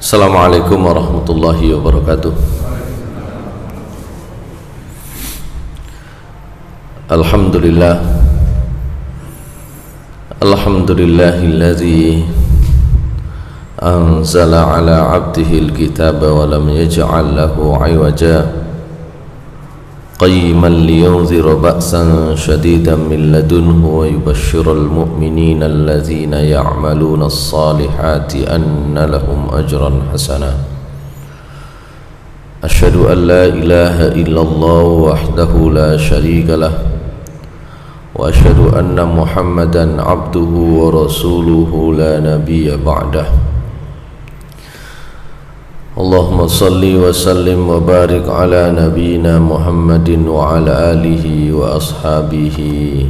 Assalamualaikum warahmatullahi wabarakatuh. Alhamdulillah, alhamdulillahilladzi anzala ala abdihi alkitaba wa lam yaj'al lahu 'iwaja qayyiman liyunzira ba'san shadidan min ladunhu wa yubashshiral mu'minina alladzina ya'maluna as-salihati anna lahum ajran hasana. Asyhadu an la ilaha illallah wahdahu la syarika lah wa asyhadu anna Muhammadan abduhu wa rasuluhu la nabiyya ba'dah. Allahumma salli wa sallim wa barik ala nabiyyina Muhammadin wa ala alihi wa ashabihi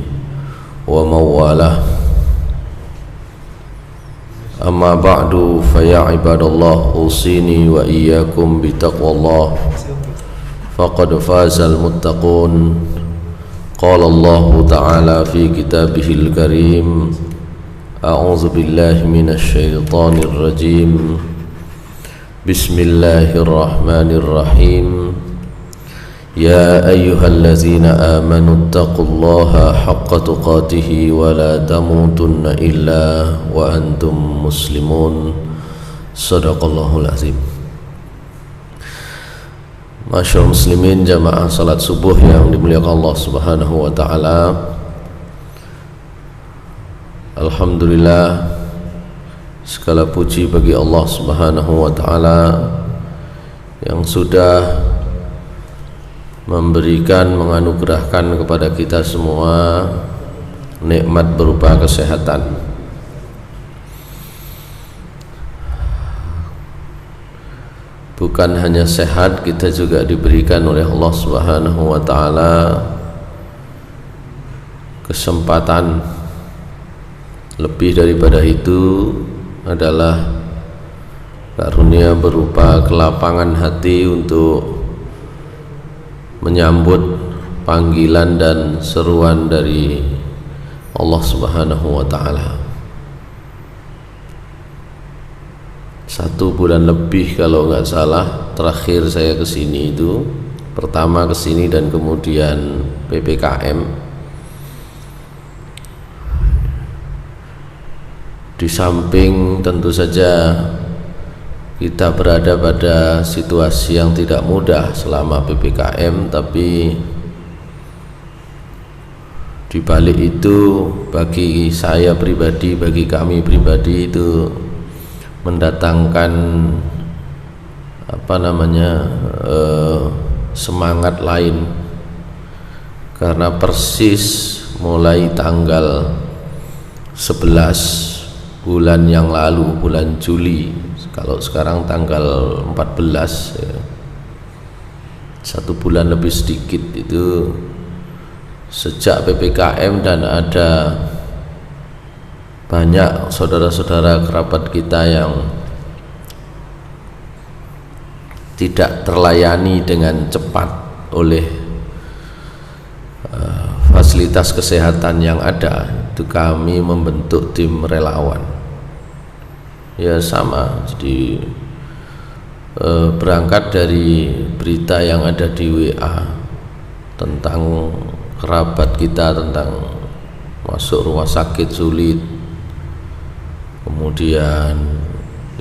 wa mawalah. Amma ba'du, fa ya ibadallah, usini wa iyyakum bi taqwallah faqad fazal muttaqun. Qala Allah ta'ala fi kitabihil karim, a'udzu billahi minasy syaithanir rajim. Bismillahirrahmanirrahim. Ya ayyuhallazina amanu taqullaha haqqa tuqatih wa la tamutunna illa wa antum muslimun. Shadaqallahul azim. Masyaallah muslimin, jamaah salat subuh yang dimuliakan Allah Subhanahu wa taala. Alhamdulillah, segala puji bagi Allah Subhanahu wa ta'ala yang sudah memberikan, menganugerahkan kepada kita semua nikmat berupa kesehatan. Bukan hanya sehat, kita juga diberikan oleh Allah Subhanahu wa ta'ala kesempatan. Lebih daripada itu adalah karunia berupa kelapangan hati untuk menyambut panggilan dan seruan dari Allah Subhanahu wa ta'ala. 1 bulan lebih kalau nggak salah terakhir saya kesini itu, pertama kesini dan kemudian PPKM. Di samping tentu saja kita berada pada situasi yang tidak mudah selama PPKM, tapi di balik itu bagi saya pribadi, bagi kami pribadi itu mendatangkan semangat lain, karena persis mulai tanggal 11 bulan yang lalu, bulan Juli, kalau sekarang tanggal 14 ya, 1 bulan lebih sedikit itu sejak PPKM, dan ada banyak saudara-saudara kerabat kita yang tidak terlayani dengan cepat oleh fasilitas kesehatan yang ada. Itu kami membentuk tim relawan. Ya sama, jadi berangkat dari berita yang ada di WA tentang kerabat kita, tentang masuk rumah sakit sulit, kemudian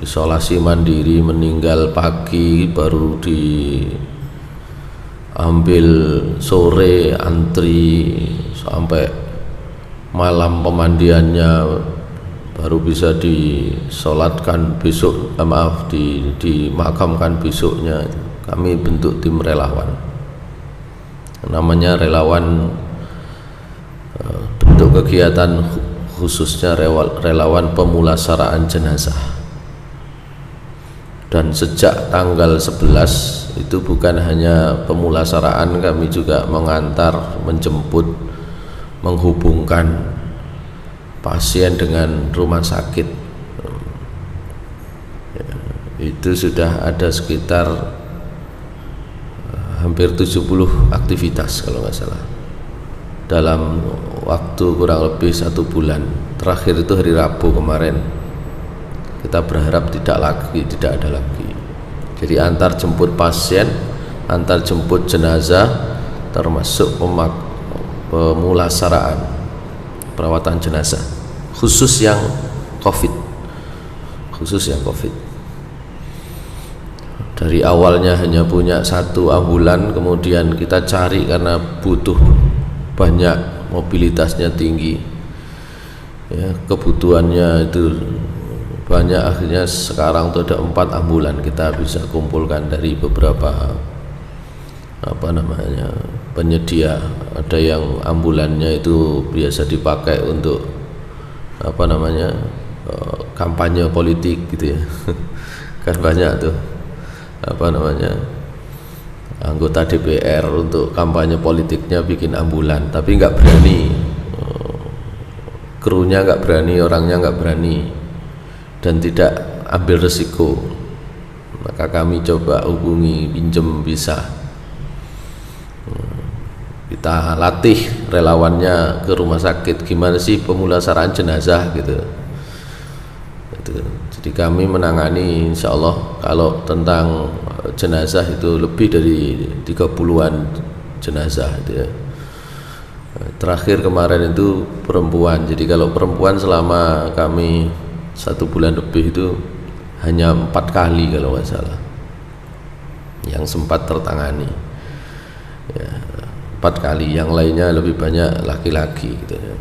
isolasi mandiri, meninggal pagi, baru diambil sore, antri sampai malam pemandiannya, baru bisa disolatkan besok, dimakamkan besoknya. Kami bentuk tim relawan, namanya relawan, bentuk kegiatan khususnya relawan pemulasaraan jenazah. Dan sejak tanggal 11 itu bukan hanya pemulasaraan, kami juga mengantar, menjemput, menghubungkan pasien dengan rumah sakit. Itu sudah ada sekitar hampir 70 aktivitas kalau nggak salah dalam waktu kurang lebih 1 bulan. Terakhir itu hari Rabu kemarin kita berharap tidak ada lagi. Jadi antar jemput pasien, antar jemput jenazah, termasuk pemulasaraan, perawatan jenazah, khusus yang COVID. Dari awalnya hanya punya 1 ambulan, kemudian kita cari karena butuh banyak, mobilitasnya tinggi, ya, kebutuhannya itu banyak, akhirnya sekarang itu ada 4 ambulan kita bisa kumpulkan dari beberapa penyedia. Ada yang ambulannya itu biasa dipakai untuk kampanye politik gitu ya. Kan banyak tuh anggota DPR untuk kampanye politiknya bikin ambulan, tapi nggak berani, krunya nggak berani, orangnya nggak berani, dan tidak ambil resiko. Maka kami coba hubungi, pinjem bisa, kita latih relawannya ke rumah sakit, gimana sih pemulasaraan jenazah gitu. Jadi kami menangani, insya Allah kalau tentang jenazah itu lebih dari 30-an jenazah itu ya. Terakhir kemarin itu perempuan. Jadi kalau perempuan selama kami 1 bulan lebih itu hanya 4 kali kalau nggak salah yang sempat tertangani ya, 4 kali, yang lainnya lebih banyak laki-laki gitu ya.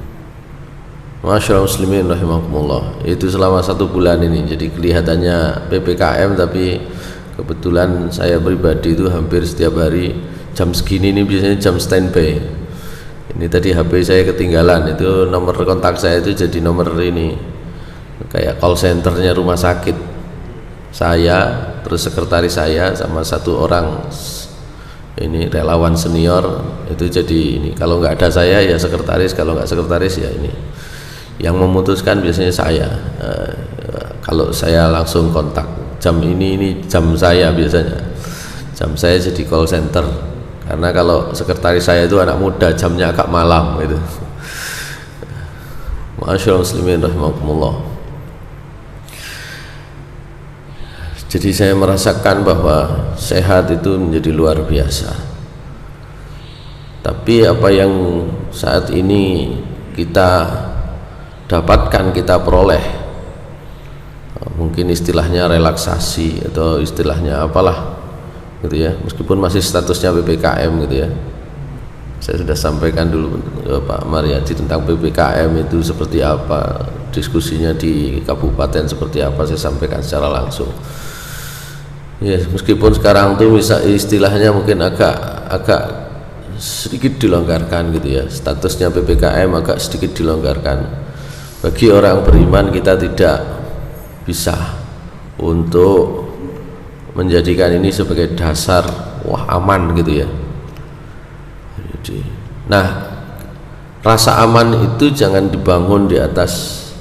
Masyaallah muslimin rahimakumullah. Itu selama 1 bulan ini. Jadi kelihatannya PPKM, tapi kebetulan saya pribadi itu hampir setiap hari jam segini ini biasanya jam standby. Ini tadi HP saya ketinggalan, itu nomor kontak saya itu jadi nomor ini kayak call centernya rumah sakit. Saya, terus sekretaris saya sama 1 orang ini relawan senior itu jadi ini. Kalau nggak ada saya ya sekretaris, kalau nggak sekretaris ya ini. Yang memutuskan biasanya saya. Kalau saya langsung kontak jam ini jam saya, biasanya jam saya jadi call center, karena kalau sekretaris saya itu anak muda, jamnya agak malam gitu. Masyaallah muslimin rahimakumullah. Jadi saya merasakan bahwa sehat itu menjadi luar biasa. Tapi apa yang saat ini kita dapatkan, kita peroleh, mungkin istilahnya relaksasi atau istilahnya apalah gitu ya, meskipun masih statusnya PPKM gitu ya. Saya sudah sampaikan dulu Pak Mariadi tentang PPKM itu seperti apa, diskusinya di kabupaten seperti apa, saya sampaikan secara langsung ya. Meskipun sekarang tuh istilahnya mungkin agak sedikit dilonggarkan gitu ya, statusnya PPKM agak sedikit dilonggarkan. Bagi orang beriman, kita tidak bisa untuk menjadikan ini sebagai dasar wah aman gitu ya. Jadi, nah, rasa aman itu jangan dibangun di atas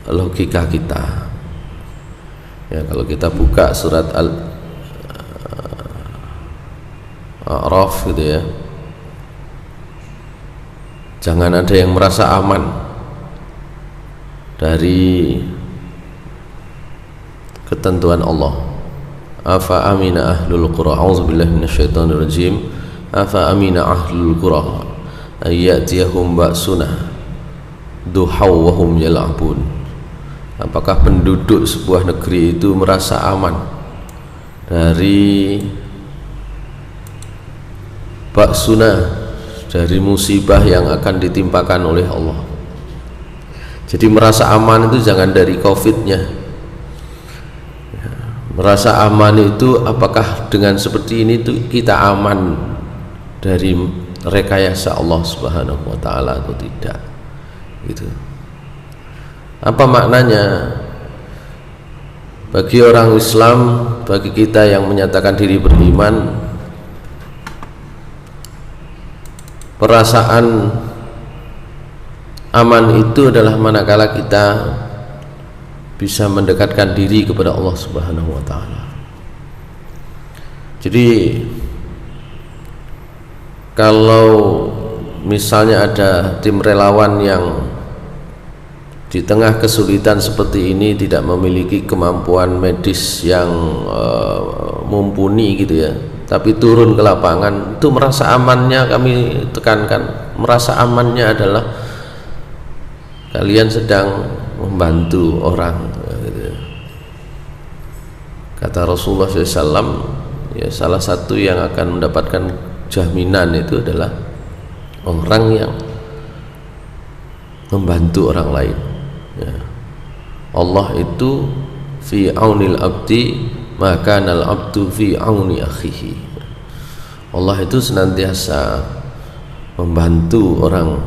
logika kita. Ya, kalau kita buka surat Al-A'raf gitu ya, jangan ada yang merasa aman dari ketentuan Allah. Afa amina ahlul qura, a'udzubillahi minasyaitonir rajim. Afa amina ahlul qura ayyatiyahum ba'suna duhaw wa hum yal'abun. Apakah penduduk sebuah negeri itu merasa aman dari ba'suna, dari musibah yang akan ditimpakan oleh Allah? Jadi merasa aman itu jangan dari COVID-nya. Merasa aman itu apakah dengan seperti ini tuh kita aman dari rekayasa Allah Subhanahu wa taala atau tidak? Gitu. Apa maknanya? Bagi orang Islam, bagi kita yang menyatakan diri beriman, perasaan aman itu adalah manakala kita bisa mendekatkan diri kepada Allah Subhanahu wa taala. Jadi kalau misalnya ada tim relawan yang di tengah kesulitan seperti ini tidak memiliki kemampuan medis yang mumpuni gitu ya, tapi turun ke lapangan, itu merasa amannya, kami tekankan, merasa amannya adalah kalian sedang membantu orang gitu. Kata Rasulullah SAW, ya salah satu yang akan mendapatkan jaminan itu adalah orang yang membantu orang lain ya. Allah itu fi aunil abdi maka nal abdu fi auni akhihi. Allah itu senantiasa membantu orang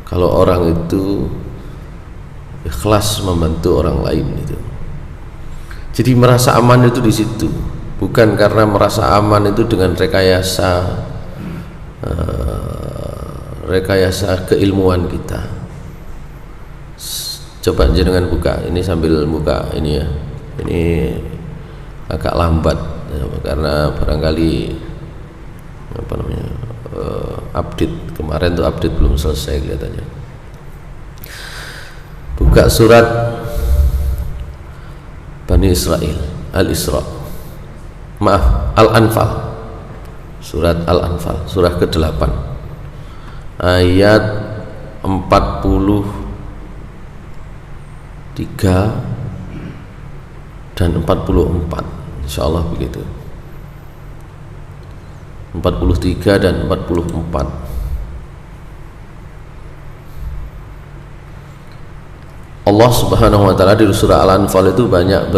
kalau orang itu ikhlas membantu orang lain itu. Jadi merasa aman itu di situ, bukan karena merasa aman itu dengan rekayasa keilmuan kita. Coba jenengan buka ini sambil buka ini ya, ini agak lambat ya, karena barangkali apa namanya update kemarin tuh update belum selesai kelihatannya. Buka surat Bani Israel Al-Isra, maaf Al-Anfal, surat Al-Anfal surah ke-8 ayat 43 dan 44, insyaallah begitu. 43 dan 44. Allah Subhanahu wa taala di surah Al-Anfal itu banyak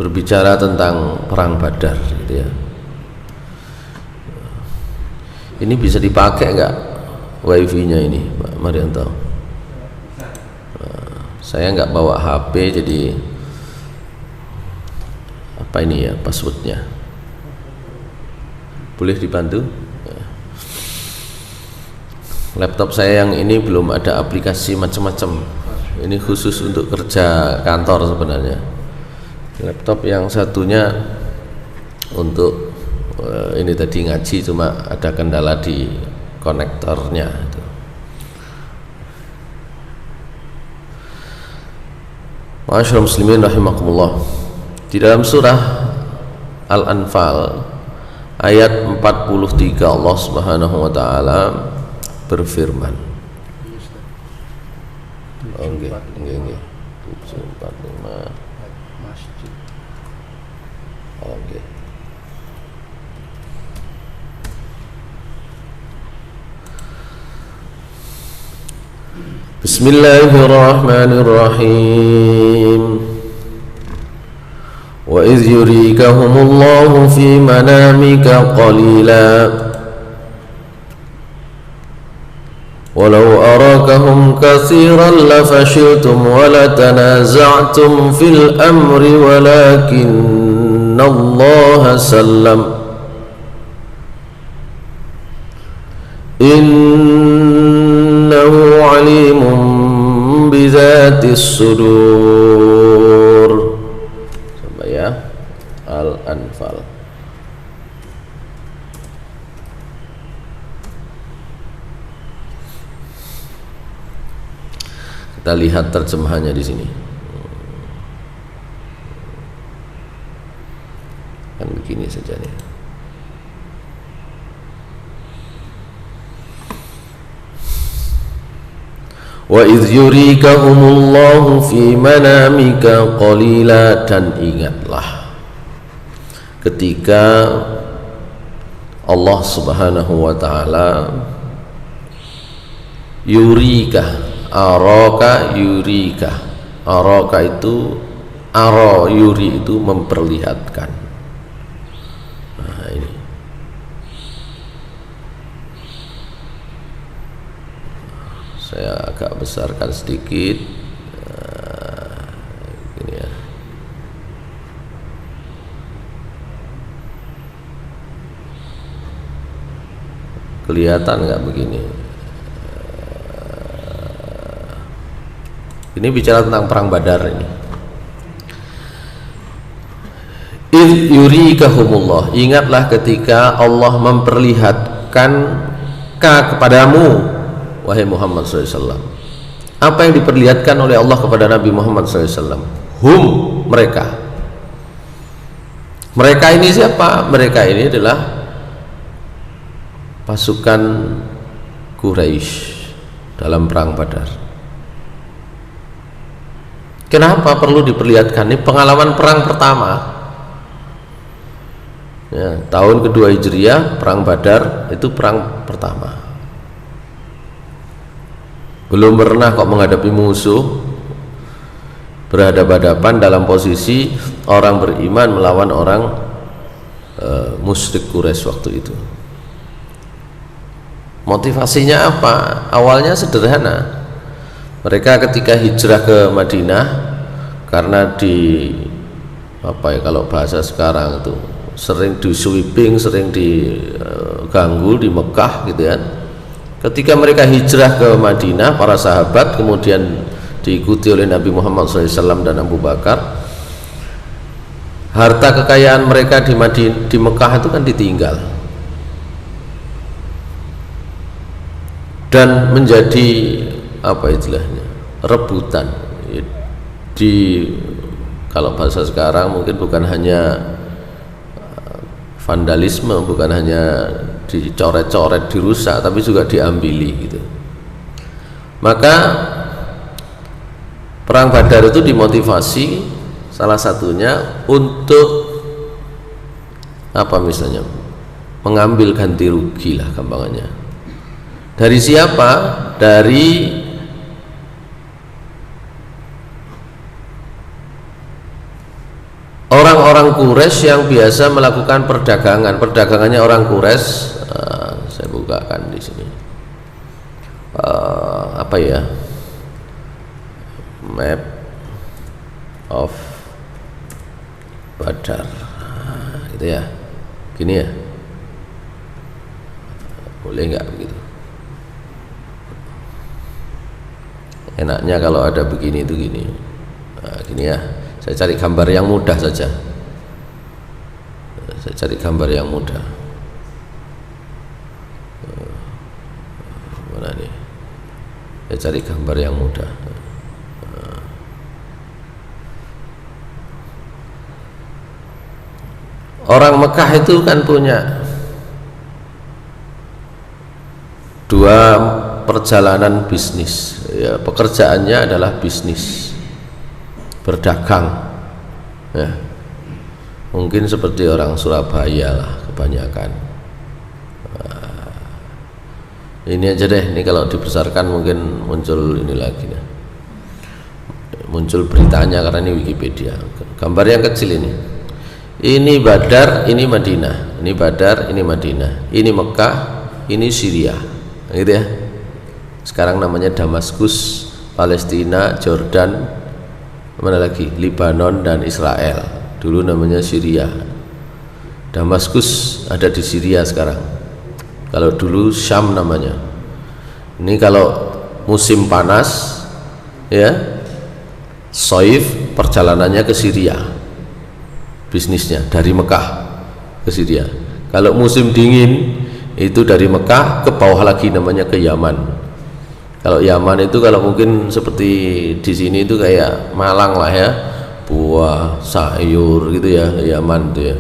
berbicara tentang perang Badar gitu ya. Ini bisa dipakai enggak wifi-nya ini, Pak Marianto? Saya nggak bawa HP, jadi apa ini ya passwordnya? Boleh dibantu? Laptop saya yang ini belum ada aplikasi macam-macam. Ini khusus untuk kerja kantor sebenarnya. Laptop yang satunya untuk ini tadi ngaji, cuma ada kendala di konektornya itu. Ma'asyiral muslimin rahimakumullah. Di dalam surah Al-Anfal ayat 43 Allah Subhanahu wa taala berfirman. Nggih, 745 masjid. Oke. Bismillahirrahmanirrahim. Wa idh yurikahumullahu fi manamika qalila walau arakahum katsiran lafashiltum wa latanaza'tum fil amri walakinallaha sallam innahu alimun bizatis sudur. Sampai ya Al-Anfal. Kita lihat terjemahannya di sini. Kan begini saja nih. Wa idh yurikahumullahu fi manamika qalila, dan ingatlah ketika Allah Subhanahu wa taala yurika, araka yurika, araka itu ara, yuri itu memperlihatkan. Nah ini saya agak besarkan sedikit ini ya. Kelihatan nggak begini? Ini bicara tentang perang Badar ini. Idh yurikahumullah, ingatlah ketika Allah memperlihatkan kepadamu wahai Muhammad SAW Apa yang diperlihatkan oleh Allah kepada Nabi Muhammad SAW? Hum, mereka. Mereka ini siapa? Mereka ini adalah pasukan Quraisy dalam perang Badar. Kenapa perlu diperlihatkan? Ini pengalaman perang pertama ya, tahun kedua Hijriah, perang Badar itu perang pertama. Belum pernah kok menghadapi musuh berhadapan-hadapan dalam posisi orang beriman melawan orang musyrik Quraisy waktu itu. Motivasinya apa? Awalnya sederhana. Mereka ketika hijrah ke Madinah, karena di apa ya, kalau bahasa sekarang itu sering di sweeping, sering diganggu di Mekah gitu kan. Ketika mereka hijrah ke Madinah, para sahabat kemudian diikuti oleh Nabi Muhammad SAW dan Abu Bakar, harta kekayaan mereka di Mekah itu kan ditinggal dan menjadi apa istilahnya, rebutan. Kalau bahasa sekarang mungkin bukan hanya vandalisme, bukan hanya dicoret-coret, dirusak, tapi juga diambili gitu. Maka perang Badar itu dimotivasi salah satunya untuk apa, misalnya mengambil ganti rugi lah gampangannya. Dari siapa? Dari orang-orang Quraisy yang biasa melakukan perdagangannya orang Quraisy. Saya bukakan di sini apa ya, map of Badar gitu ya, gini ya, boleh nggak begitu? Enaknya kalau ada begini itu gini, gini ya. Saya cari gambar yang mudah saja. Saya cari gambar yang mudah. Mana nih? Saya cari gambar yang mudah. Orang Mekah itu kan punya dua perjalanan bisnis. Ya, pekerjaannya adalah bisnis, berdagang ya. Mungkin seperti orang Surabaya lah kebanyakan. Ini aja deh, ini kalau dibesarkan mungkin muncul ini lagi nih, muncul beritanya karena ini Wikipedia. Gambar yang kecil ini Badar, ini Madinah. Ini Badar, ini Madinah. Ini Mekah, ini Syria, gitu ya. Sekarang namanya Damaskus, Palestina, Jordan, mana lagi, Lebanon dan Israel. Dulu namanya Syria. Damaskus ada di Syria sekarang. Kalau dulu Syam namanya. Ini kalau musim panas ya, Soif, perjalanannya ke Syria, bisnisnya dari Mekah ke Syria. Kalau musim dingin itu dari Mekah ke bawah lagi namanya ke Yaman. Kalau Yaman itu kalau mungkin seperti di sini itu kayak Malang lah ya, buah, sayur gitu ya, Yaman itu ya.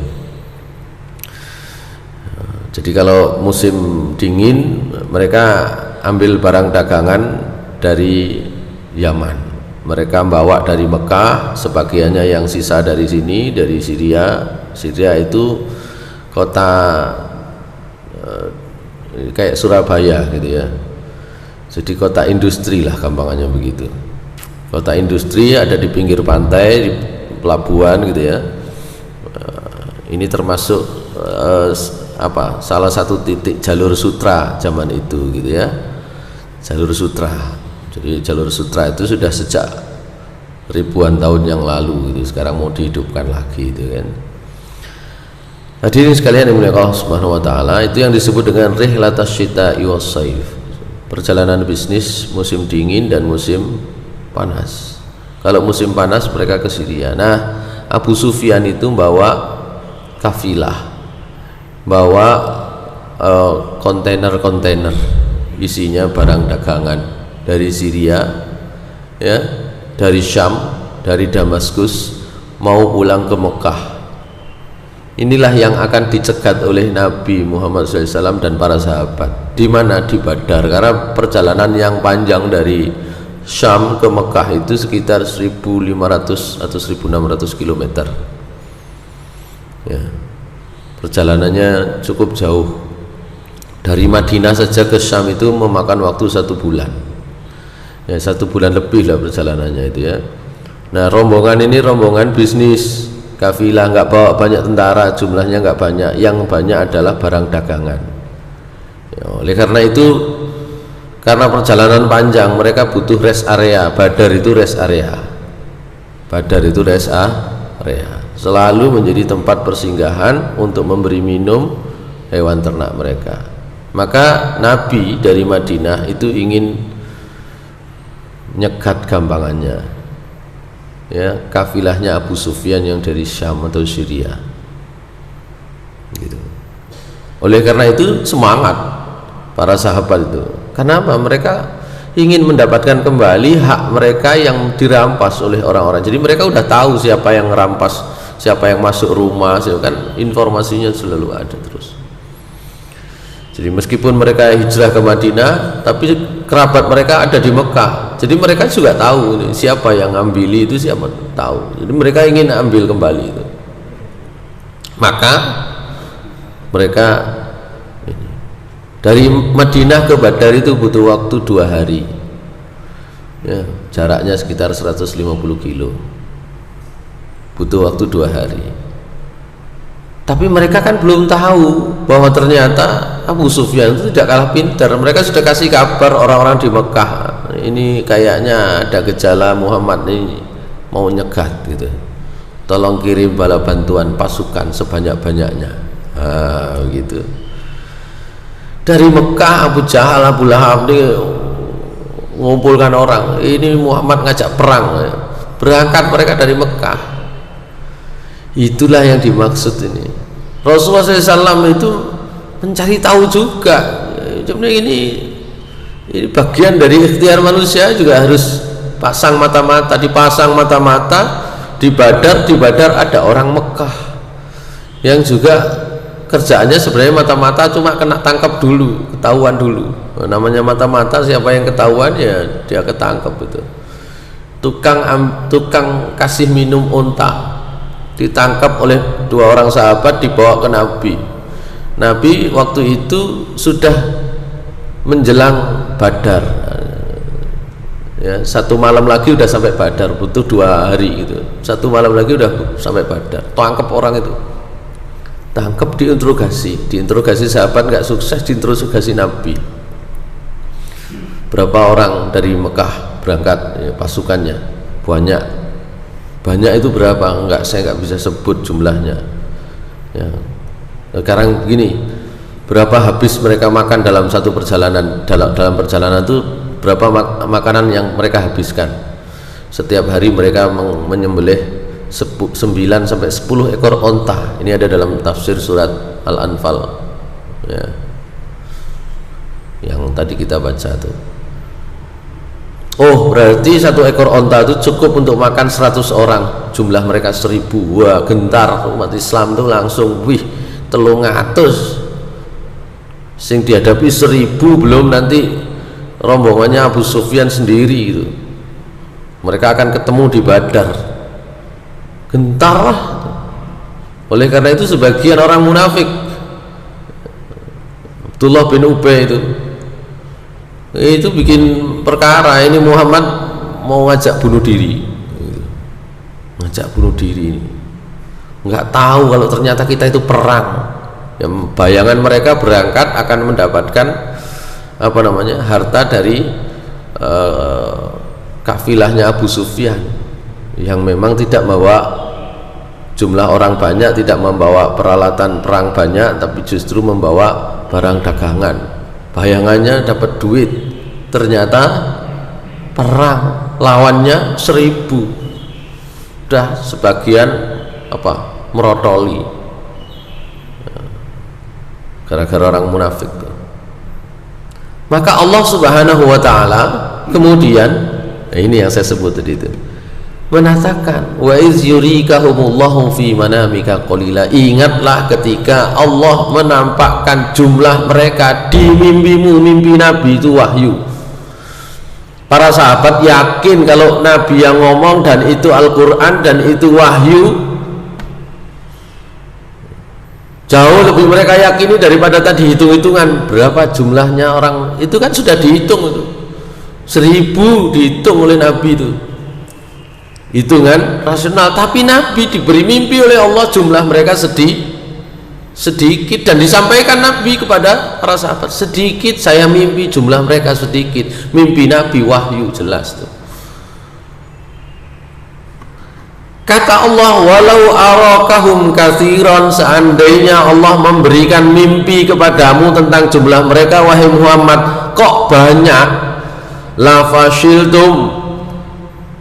Jadi kalau musim dingin mereka ambil barang dagangan dari Yaman. Mereka bawa dari Mekah, sebagiannya yang sisa dari sini, dari Syria. Syria itu kota kayak Surabaya gitu ya. Jadi kota industri lah gampangannya begitu. Kota industri ada di pinggir pantai, di pelabuhan gitu ya. Ini termasuk apa, salah satu titik jalur sutra zaman itu gitu ya. Jalur sutra. Jadi jalur sutra itu sudah sejak ribuan tahun yang lalu gitu. Sekarang mau dihidupkan lagi gitu kan. Hadirin sekalian yang dimuliakan Allah Subhanahu wa taala, itu yang disebut dengan rihlatas syita'i was saif. Perjalanan bisnis musim dingin dan musim panas. Kalau musim panas mereka ke Syria. Nah, Abu Sufyan itu bawa kafilah, bawa kontainer-kontainer isinya barang dagangan dari Syria ya, dari Syam, dari Damaskus mau pulang ke Mekah. Inilah yang akan dicegat oleh Nabi Muhammad SAW dan para sahabat. Di mana? Di Badar. Karena perjalanan yang panjang dari Syam ke Mekah itu sekitar 1.500 atau 1.600 km. Ya, perjalanannya cukup jauh. Dari Madinah saja ke Syam itu memakan waktu 1 bulan. Ya, 1 bulan lebih lah perjalanannya itu ya. Nah, rombongan ini rombongan bisnis, kafilah, nggak bawa banyak tentara, jumlahnya nggak banyak, yang banyak adalah barang dagangan ya, oleh karena itu, karena perjalanan panjang mereka butuh rest area. Badar itu rest area, Badar itu rest area, selalu menjadi tempat persinggahan untuk memberi minum hewan ternak mereka. Maka Nabi dari Madinah itu ingin nyegat gampangannya ya, kafilahnya Abu Sufyan yang dari Syam atau Syria gitu. Oleh karena itu semangat para sahabat itu. Kenapa? Mereka ingin mendapatkan kembali hak mereka yang dirampas oleh orang-orang. Jadi mereka udah tahu siapa yang merampas, siapa yang masuk rumah, kan informasinya selalu ada terus. Jadi meskipun mereka hijrah ke Madinah, tapi kerabat mereka ada di Mekah. Jadi mereka juga tahu ini, siapa yang ngambil itu, siapa tahu. Jadi mereka ingin ambil kembali itu. Maka mereka ini, dari Madinah ke Badar itu butuh waktu 2 hari. Ya, jaraknya sekitar 150 kilo. Butuh waktu 2 hari. Tapi mereka kan belum tahu bahwa ternyata Abu Sufyan itu tidak kalah pintar. Mereka sudah kasih kabar orang-orang di Mekah, ini kayaknya ada gejala Muhammad ini mau nyegat gitu, tolong kirim bala bantuan pasukan sebanyak-banyaknya. Gitu. Dari Mekah Abu Jahal, Abu Lahab ini mengumpulkan orang, ini Muhammad ngajak perang. Berangkat mereka dari Mekah. Itulah yang dimaksud ini. Rasulullah SAW itu mencari tahu juga. Cuma ini bagian dari ikhtiar manusia, juga harus pasang mata-mata. Dipasang mata-mata di Badar ada orang Mekah yang juga kerjaannya sebenarnya mata-mata, cuma kena tangkap dulu, ketahuan dulu. Namanya mata-mata, siapa yang ketahuan ya dia ketangkep itu. Tukang kasih minum unta ditangkap oleh 2 orang sahabat, dibawa ke Nabi. Nabi waktu itu sudah menjelang Badar ya, 1 malam lagi udah sampai Badar, butuh 2 hari gitu. 1 malam lagi udah sampai Badar. Tangkap orang itu, tangkap, diinterogasi sahabat, nggak sukses, diinterogasi Nabi. Berapa orang dari Mekah berangkat ya, pasukannya banyak itu berapa? Saya nggak bisa sebut jumlahnya. Ya. Sekarang gini, berapa habis mereka makan dalam satu perjalanan? Dalam perjalanan itu berapa makanan yang mereka habiskan? Setiap hari mereka menyembelih 9 sampai 10 ekor onta. Ini ada dalam tafsir surat Al-Anfal. Ya. Yang tadi kita baca tuh. Oh, berarti 1 ekor onta itu cukup untuk makan 100 orang. Jumlah mereka 1000. Wah, gentar umat Islam itu langsung, wih, 300. Sing dihadapi 1000, belum nanti rombongannya Abu Sufyan sendiri itu. Mereka akan ketemu di Badar. Gentar lah. Oleh karena itu sebagian orang munafik, Abdullah bin Ubay itu bikin perkara, ini Muhammad mau ngajak bunuh diri, nggak tahu kalau ternyata kita itu perang ya. Bayangan mereka berangkat akan mendapatkan harta dari kafilahnya Abu Sufyan yang memang tidak membawa jumlah orang banyak, tidak membawa peralatan perang banyak, tapi justru membawa barang dagangan. Bayangannya dapat duit, ternyata perang, lawannya 1000. Udah sebagian merotoli gara-gara orang munafik tuh. Maka Allah Subhanahu wa ta'ala kemudian Nah, ini yang saya sebut tadi itu. Mengatakan wa iz yurikahumullahu fi manamika qalila, ingatlah ketika Allah menampakkan jumlah mereka di mimpimu. Mimpi Nabi itu wahyu. Para sahabat yakin kalau Nabi yang ngomong dan itu Al-Quran dan itu wahyu. Jauh lebih mereka yakini daripada tadi hitung-hitungan berapa jumlahnya orang. Itu kan sudah dihitung itu, 1000 dihitung oleh Nabi itu, hitungan rasional. Tapi Nabi diberi mimpi oleh Allah jumlah mereka sedikit, dan disampaikan Nabi kepada para sahabat, sedikit saya mimpi jumlah mereka sedikit. Mimpi Nabi wahyu jelas tuh. Kata Allah, walau arakahum katsiran, seandainya Allah memberikan mimpi kepadamu tentang jumlah mereka wahai Muhammad kok banyak, la fashiltum.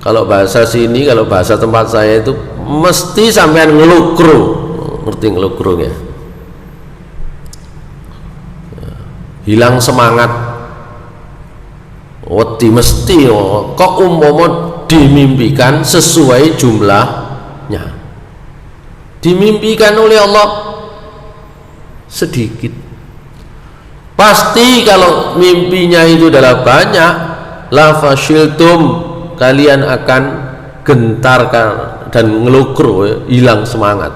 Kalau bahasa sini, kalau bahasa tempat saya itu mesti sampean ngelukru. Ngerti ngelukru ya? Hilang semangat, wedi mesti kok umpama dimimpikan sesuai jumlahnya, dimimpikan oleh Allah sedikit, pasti kalau mimpinya itu adalah banyak, la fashiltum, kalian akan gentarkan dan ngelukru, hilang semangat.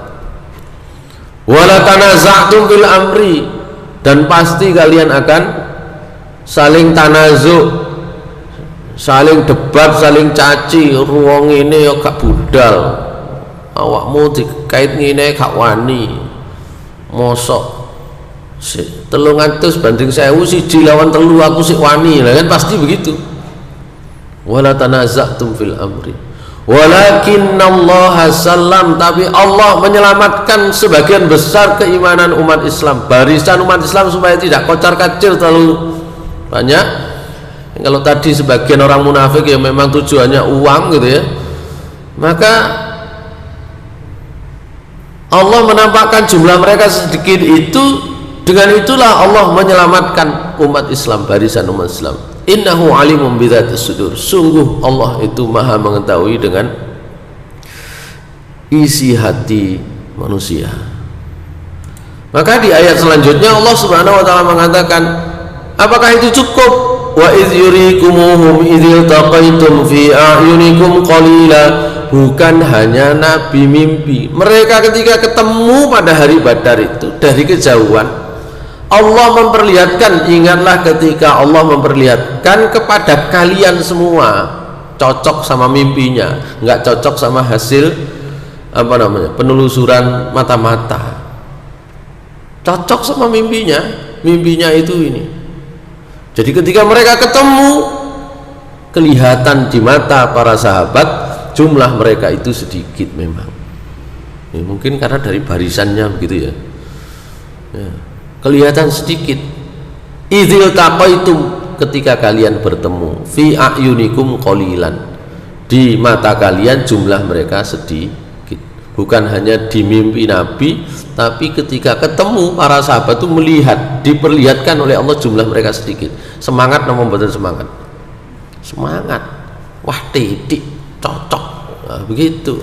Wala tanaza'tum bil amri, dan pasti kalian akan saling tanazu, saling debat, saling caci. Ruang ini ya gak budal, awakmu dikait ngene gak wani, mosok 300 banding 1000 siji lawan 3 aku sik wani lah, kan pasti begitu. Wala tanaza'tum fil amri walakinnallaha sallam, tapi Allah menyelamatkan sebagian besar keimanan umat Islam, barisan umat Islam, supaya tidak kocar-kacir terlalu banyak. Kalau tadi sebagian orang munafik yang memang tujuannya uang gitu ya, maka Allah menampakkan jumlah mereka sedikit itu, dengan itulah Allah menyelamatkan umat Islam, barisan umat Islam. Innahu alimun bidzatis sudur, sungguh Allah itu maha mengetahui dengan isi hati manusia. Maka di ayat selanjutnya Allah Subhanahu wa taala mengatakan, apakah itu cukup? Wa idh yurikumuhum idh iltaqaitum fi a'yunikum qalila, bukan hanya Nabi mimpi, mereka ketika ketemu pada hari Badar itu dari kejauhan Allah memperlihatkan. Ingatlah ketika Allah memperlihatkan kepada kalian semua, cocok sama mimpinya, nggak cocok sama hasil penelusuran mata-mata, cocok sama mimpinya. Mimpinya itu ini. Jadi ketika mereka ketemu, kelihatan di mata para sahabat jumlah mereka itu sedikit memang. Ya, mungkin karena dari barisannya begitu ya. Kelihatan sedikit. Idzil taqaitum, ketika kalian bertemu, fi a'yunikum qalilan, di mata kalian jumlah mereka sedikit. Bukan hanya di mimpi Nabi, tapi ketika ketemu para sahabat itu melihat, diperlihatkan oleh Allah jumlah mereka sedikit. Semangat namun betul semangat. Semangat. Wah, titik cocok. Nah, begitu.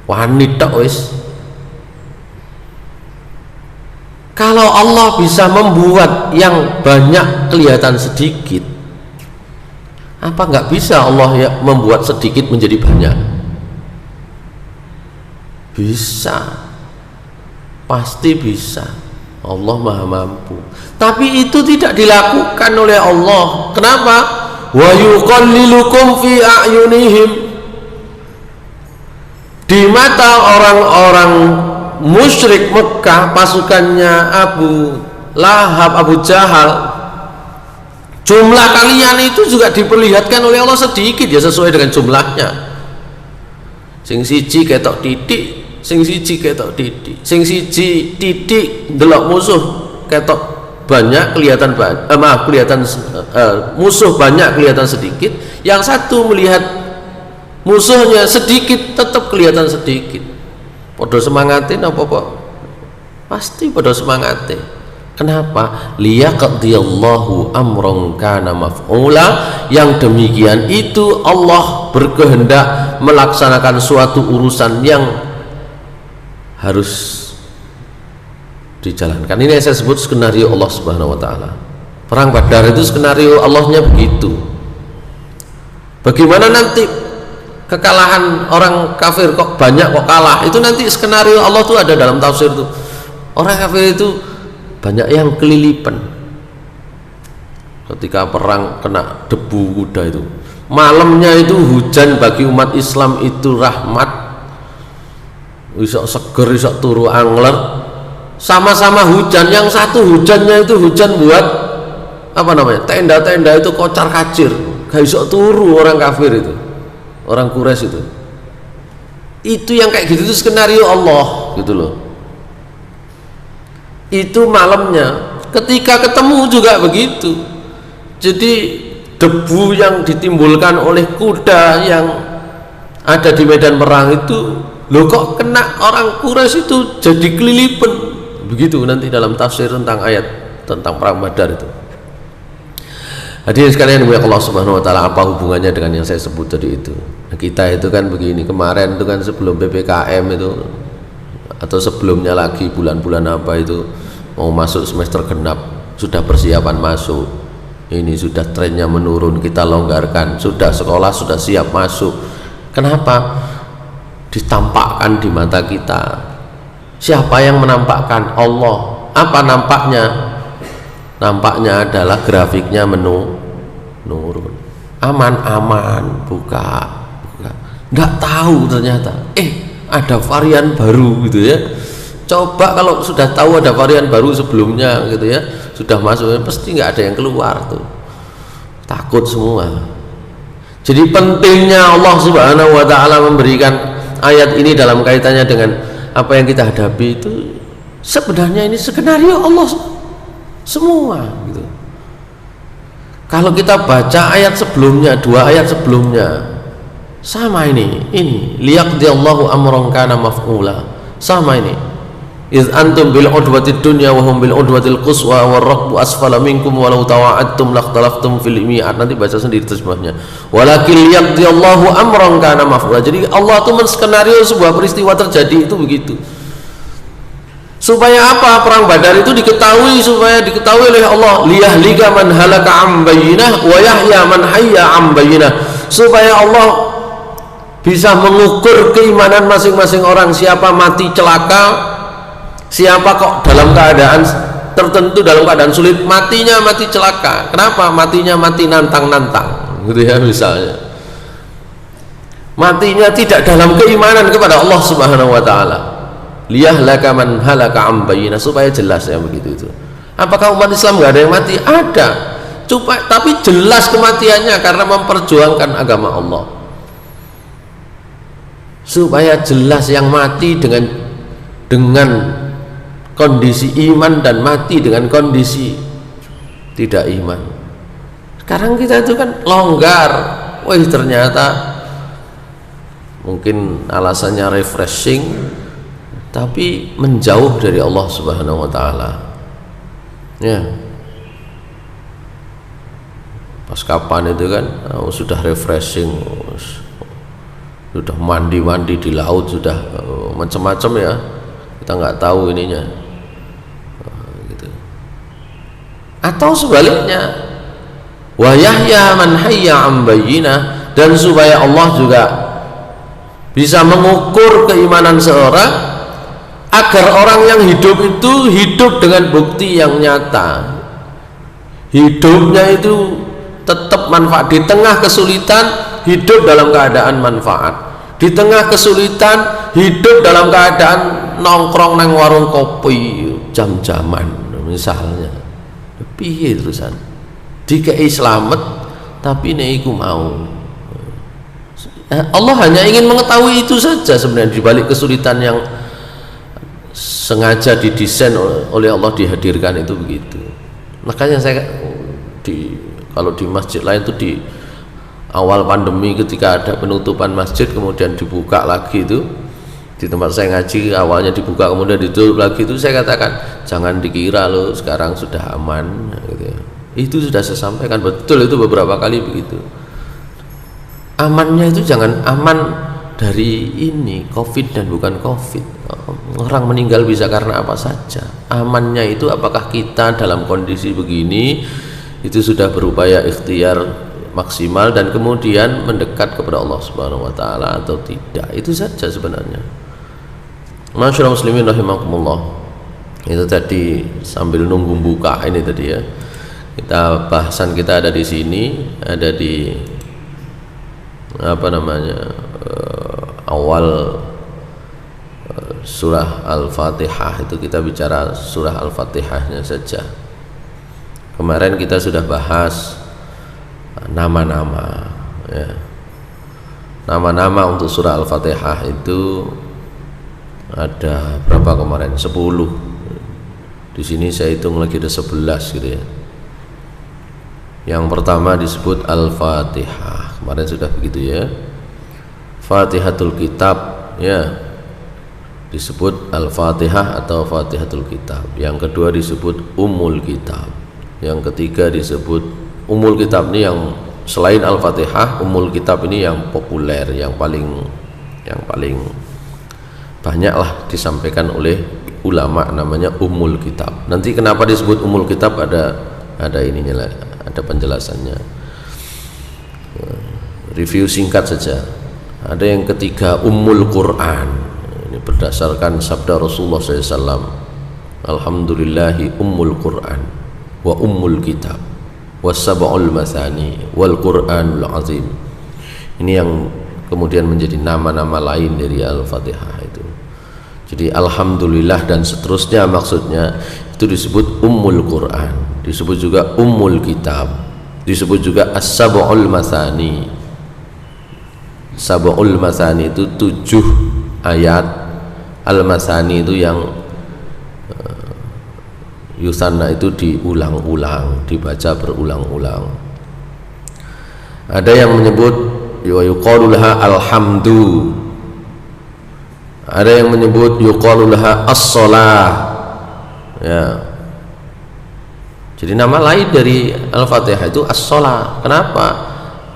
Wanita wis. Kalau Allah bisa membuat yang banyak kelihatan sedikit, apa nggak bisa Allah ya membuat sedikit menjadi banyak? Bisa, pasti bisa. Allah maha mampu. Tapi itu tidak dilakukan oleh Allah. Kenapa? Wa yuqallilukum fi a'yunihim, di mata orang-orang musyrik Mekah, pasukannya Abu Lahab, Abu Jahal, jumlah kalian itu juga diperlihatkan oleh Allah sedikit, ya sesuai dengan jumlahnya. Sing siji ketok titik, sing siji ketok titik, sing siji titik delok musuh ketok banyak kelihatan kelihatan musuh banyak kelihatan sedikit, yang satu melihat musuhnya sedikit tetap kelihatan sedikit. Podo semangatin apa? Pasti podo semangatin. Kenapa? Liyaqdiyallahu amran kana maf'ula. Yang demikian itu Allah berkehendak melaksanakan suatu urusan yang harus dijalankan. Ini yang saya sebut skenario Allah Subhanahu wa taala. Perang Badar itu skenario Allahnya begitu. Bagaimana nanti kekalahan orang kafir kok banyak kok kalah? Itu nanti skenario Allah tuh ada dalam tafsir tuh. Orang kafir itu banyak yang kelilipan ketika perang, kena debu kuda itu. Malamnya itu hujan bagi umat Islam itu rahmat, isok seger, isok turu angler. Sama-sama hujan, yang satu hujannya itu hujan buat apa namanya, tenda-tenda itu kocar kacir, gak isok turu orang kafir itu, orang Quraisy itu yang kayak gitu itu skenario Allah gitu loh. Itu malamnya, ketika ketemu juga begitu. Jadi debu yang ditimbulkan oleh kuda yang ada di medan perang itu, loh kok kena orang Quraisy itu jadi kelilipan begitu nanti dalam tafsir tentang ayat tentang perang Badar itu. Hadirin sekalian yang Allah Subhanahu wa taala, apa hubungannya dengan yang saya sebut tadi itu? Nah, kita itu kan begini, kemarin itu kan sebelum PPKM itu atau sebelumnya lagi bulan-bulan apa itu mau masuk semester genap, sudah persiapan masuk, ini sudah trennya menurun, kita longgarkan, sudah sekolah sudah siap masuk. Kenapa? Ditampakkan di mata kita. Siapa yang menampakkan? Allah. Apa nampaknya? Nampaknya adalah grafiknya menurun. Aman-aman, buka. Nggak tahu ternyata ada varian baru gitu ya. Coba kalau sudah tahu ada varian baru sebelumnya gitu ya, sudah masuk, pasti nggak ada yang keluar tuh, takut semua. Jadi pentingnya Allah Subhanahu wa taala memberikan ayat ini dalam kaitannya dengan apa yang kita hadapi itu, sebenarnya ini skenario Allah semua gitu. Kalau kita baca ayat sebelumnya, dua ayat sebelumnya sama ini liyaqdiyallahu amran kana maf'ula, sama ini. Iz antum bil udwatid dunya wa hum bil udwatil quswa war raqbu asfala minkum walau tawa'adtum lakhtalaftum fil mi'ad. Nanti baca sendiri terjemahnya. Walakin liyaqdiyallahu amran kana maf'ula. Jadi Allah itu menskenario sebuah peristiwa terjadi itu begitu. Supaya apa? Perang Badar itu diketahui, supaya diketahui oleh Allah, liyahlika man halaka am bayyinah wa yahya man hayya am bayyinah. Supaya Allah bisa mengukur keimanan masing-masing orang, siapa mati celaka, siapa kok dalam keadaan tertentu, dalam keadaan sulit, matinya mati celaka. Kenapa? Matinya mati nantang-nantang gitu ya, misalnya matinya tidak dalam keimanan kepada Allah Subhanahu wa taala. Liyahlaka man halaka am bayyinah, supaya jelas ya begitu itu. Apakah umat Islam nggak ada yang mati? Ada, tapi jelas kematiannya karena memperjuangkan agama Allah. Supaya jelas yang mati dengan kondisi iman dan mati dengan kondisi tidak iman. Sekarang kita itu kan longgar, wih ternyata mungkin alasannya refreshing, tapi menjauh dari Allah Subhanahu wa taala. Ya. Pas kapan itu kan sudah refreshing, sudah mandi-mandi di laut, sudah macam-macam ya, kita nggak tahu ininya gitu. Atau sebaliknya, wa yahya man hayya am bayyinah, dan supaya Allah juga bisa mengukur keimanan seorang agar orang yang hidup itu hidup dengan bukti yang nyata, hidupnya itu tetap manfaat di tengah kesulitan, hidup dalam keadaan manfaat, di tengah kesulitan hidup dalam keadaan nongkrong nang warung kopi jam-jaman misalnya. Piye terusan dikei slamet tapi nek iku mau. Allah hanya ingin mengetahui itu saja sebenarnya, di balik kesulitan yang sengaja didesain oleh Allah dihadirkan itu begitu. Makanya saya kalau di masjid lain itu di awal pandemi ketika ada penutupan masjid kemudian dibuka lagi itu Di tempat saya ngaji awalnya dibuka kemudian ditutup lagi, itu saya katakan jangan dikira loh sekarang sudah aman gitu ya. Itu sudah saya sampaikan betul, itu beberapa kali begitu. Amannya itu jangan aman dari ini COVID dan bukan COVID. Orang meninggal bisa karena apa saja. Amannya itu apakah kita dalam kondisi begini itu sudah berupaya ikhtiar maksimal dan kemudian mendekat kepada Allah Subhanahu wa taala atau tidak. Itu saja sebenarnya. Masyaallah muslimin rahimakumullah. Itu tadi sambil nunggu buka ini tadi ya. Kita bahasan kita ada di sini, ada di apa namanya? Awal surah Al-Fatihah, itu kita bicara surah Al-Fatihahnya saja. Kemarin kita sudah bahas nama-nama ya. Nama-nama untuk surah Al-Fatihah itu ada berapa kemarin? 10. Di sini saya hitung lagi ada 11 gitu ya. Yang pertama disebut Al-Fatihah. Kemarin sudah begitu ya. Fatihatul Kitab ya. Disebut Al-Fatihah atau Fatihatul Kitab. Yang kedua disebut Ummul Kitab. Yang ketiga disebut Ummul Kitab ini yang selain Al-Fatihah, Ummul Kitab ini yang populer, yang paling banyaklah disampaikan oleh ulama, namanya Ummul Kitab. Nanti kenapa disebut Ummul Kitab ada ininya lah, ada penjelasannya. Review singkat saja. Ada yang ketiga Ummul Quran. Ini berdasarkan sabda Rasulullah SAW. Alhamdulillahi Ummul Quran wa Ummul Kitab was-sab'ul mathani wal Qur'anul azim. Ini yang kemudian menjadi nama-nama lain dari Al-Fatihah itu. Jadi alhamdulillah dan seterusnya maksudnya itu disebut Ummul Quran, disebut juga Ummul Kitab, disebut juga As-Sab'ul Mathani. Sab'ul Mathani itu 7 ayat. Al-Mathani itu yang yusanna itu diulang-ulang, dibaca berulang-ulang. Ada yang menyebut yuqalu laha alhamdu. Ada yang menyebut yuqalu laha as-shalah. Ya. Jadi nama lain dari Al-Fatihah itu as-shalah. Kenapa?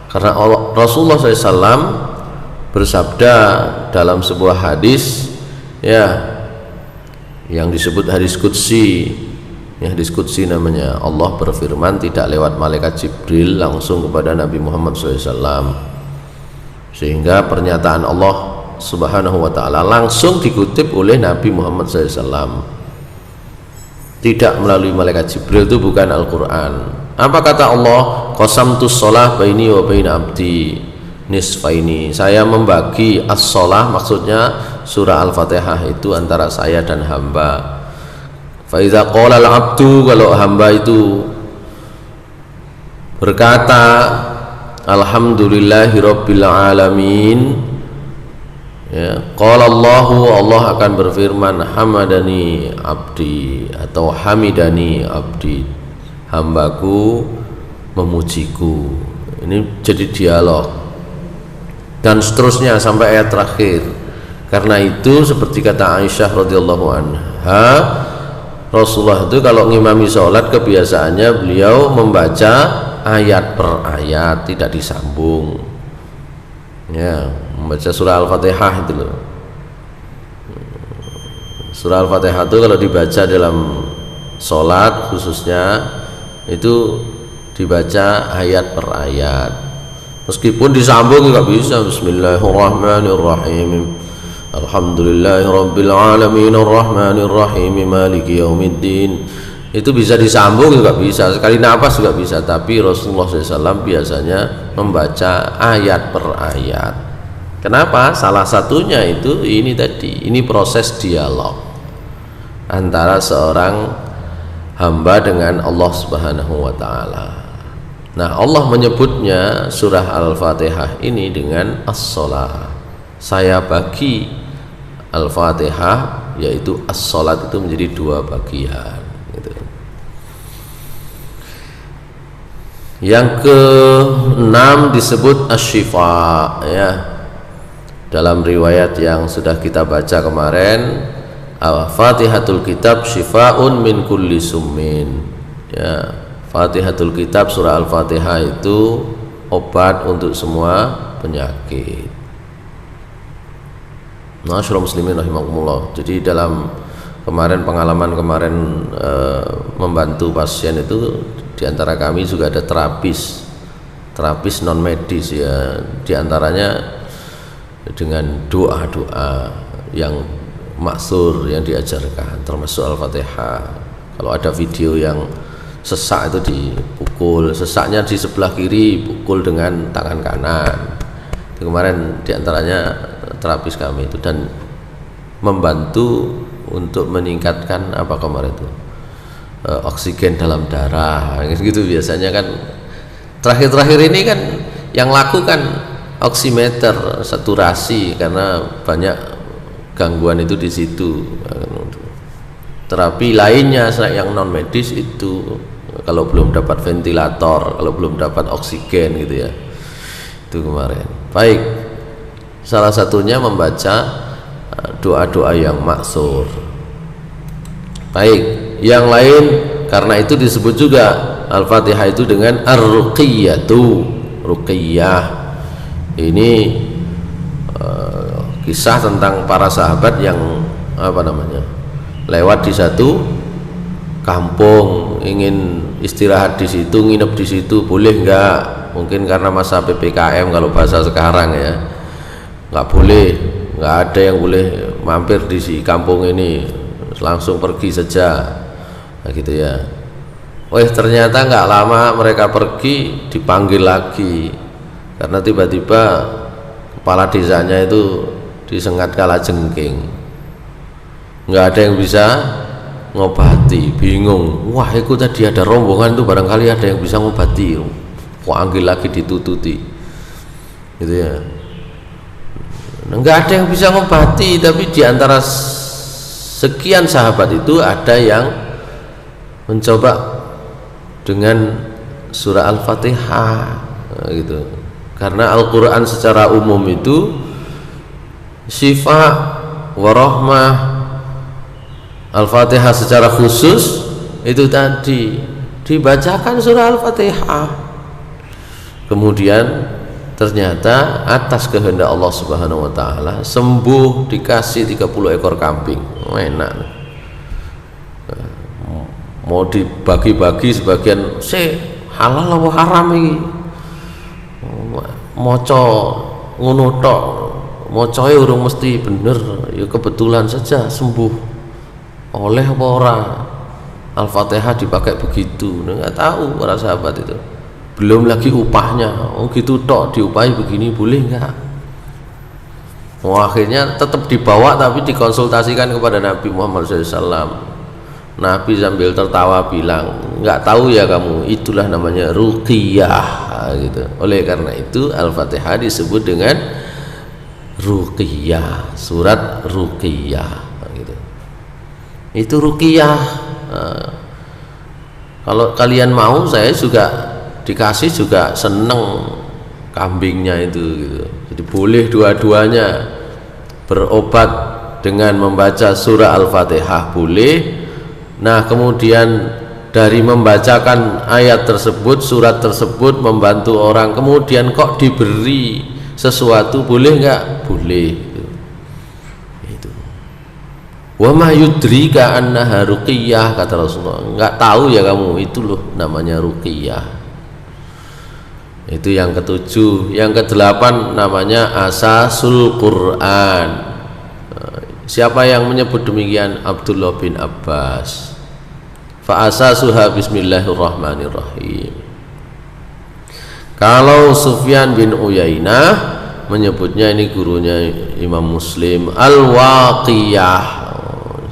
Karena Rasulullah SAW bersabda dalam sebuah hadis ya, yang disebut hadis qudsi. Ya, hadis qudsi namanya. Allah berfirman tidak lewat malaikat Jibril langsung kepada Nabi Muhammad SAW, sehingga pernyataan Allah Subhanahu wa ta'ala langsung dikutip oleh Nabi Muhammad SAW, tidak melalui malaikat Jibril. Itu bukan Al-Quran. Apa kata Allah? Qasamtus shalah baini wa baina abdi nisfaini. Saya membagi as-shalah, maksudnya surah Al-Fatihah itu antara saya dan hamba. Fa iza qala al-abdu, kalau hamba itu berkata alhamdulillahi rabbil alamin, ya, qala Allahu, Allah akan berfirman hamadani abdi atau hamidani abdi, hambaku memujiku. Ini jadi dialog dan seterusnya sampai ayat terakhir. Karena itu seperti kata Aisyah radhiyallahu anha, Rasulullah itu kalau ngimami sholat kebiasaannya beliau membaca ayat per ayat, tidak disambung ya, membaca surah Al-Fatihah itu loh. Surah Al-Fatihah itu kalau dibaca dalam sholat khususnya itu dibaca ayat per ayat, meskipun disambung nggak bisa. Bismillahirrahmanirrahim, alhamdulillahirabbil alamin arrahmanirrahim maliki yaumiddin. Itu bisa disambung juga bisa, sekali nafas juga bisa. Tapi Rasulullah SAW biasanya membaca ayat per ayat. Kenapa? Salah satunya itu ini tadi, ini proses dialog antara seorang hamba dengan Allah Subhanahu wa ta'ala. Nah, Allah menyebutnya surah Al-Fatihah ini dengan as-shalah. Saya bagi Al-Fatihah, yaitu as-shalat itu menjadi 2 bagian gitu. Yang ke-6 disebut asy-syifa ya. dalam riwayat yang sudah kita baca kemarin, Fatihatul Kitab syifaun min kulli summin. Ya, Fatihatul Kitab surah Al-Fatihah itu obat untuk semua penyakit. Masyaallah muslimin rahimakumullah. Jadi dalam pengalaman kemarin membantu pasien itu, diantara kami juga ada terapis non medis ya, diantaranya dengan doa-doa yang maksur yang diajarkan termasuk Al-Fatihah. Kalau ada video yang sesak itu dipukul, sesaknya di sebelah kiri pukul dengan tangan kanan. Itu kemarin diantaranya terapis kami itu, dan membantu untuk meningkatkan apa kemarin itu oksigen dalam darah gitu. Biasanya kan terakhir-terakhir ini kan yang lakukan oximeter saturasi karena banyak gangguan itu di situ. Terapi lainnya yang non medis itu kalau belum dapat ventilator, kalau belum dapat oksigen gitu ya, itu kemarin. Baik, salah satunya membaca doa-doa yang maksur. Baik, yang lain karena itu disebut juga Al-Fatihah itu dengan ar-ruqiyatu, ruqiyah. Ini kisah tentang para sahabat yang lewat di satu kampung, ingin istirahat di situ, nginep di situ, boleh nggak? Mungkin karena masa PPKM kalau bahasa sekarang ya, nggak boleh, nggak ada yang boleh mampir di si kampung ini, langsung pergi saja, nah, gitu ya. Ternyata nggak lama mereka pergi, dipanggil lagi karena tiba-tiba kepala desanya itu disengat kalajengking, nggak ada yang bisa ngobati, bingung. Wah, itu tadi ada rombongan tuh, barangkali ada yang bisa ngobati. Panggil lagi, ditututi, gitu ya. Nggak ada yang bisa ngobati, tapi diantara sekian sahabat itu ada yang mencoba dengan surah Al-Fatihah, gitu. Karena Al-Quran secara umum itu syifa warahmah, Al-Fatihah secara khusus itu tadi dibacakan surah Al-Fatihah. Kemudian ternyata atas kehendak Allah Subhanahu wa taala sembuh, dikasih 30 ekor kambing. Enak. Mau dibagi-bagi sebagian, halal apa haram iki? Maca ngono tok, macae urung mesti bener, ya kebetulan saja sembuh. Oleh apa ora? Al-Fatihah dipakai begitu, nggak tahu para sahabat itu. Belum lagi upahnya, gitu tok diupahi begini, boleh nggak? Akhirnya tetap dibawa, tapi dikonsultasikan kepada Nabi Muhammad SAW. Nabi sambil tertawa bilang, nggak tahu ya kamu, itulah namanya ruqiyah, gitu. Oleh karena itu Al-Fatihah disebut dengan ruqiyah, surat ruqiyah, gitu. Itu ruqiyah. Kalau kalian mau, saya juga dikasih juga seneng kambingnya itu, gitu. Jadi boleh dua-duanya berobat dengan membaca surah Al-Fatihah, boleh. Nah, kemudian dari membacakan ayat tersebut, surat tersebut, membantu orang, kemudian kok diberi sesuatu, boleh nggak? Boleh. Itu. Wa ma yudrika annaha ruqiyah, kata Rasulullah. Nggak tahu ya kamu, itu loh namanya ruqiyah. Itu yang ketujuh. Yang kedelapan namanya asasul Quran. Siapa yang menyebut demikian? Abdullah bin Abbas. Fa asasuha bismillahirrahmanirrahim. Kalau Sufyan bin Uyainah menyebutnya, ini gurunya Imam Muslim, Al-Waqiyah.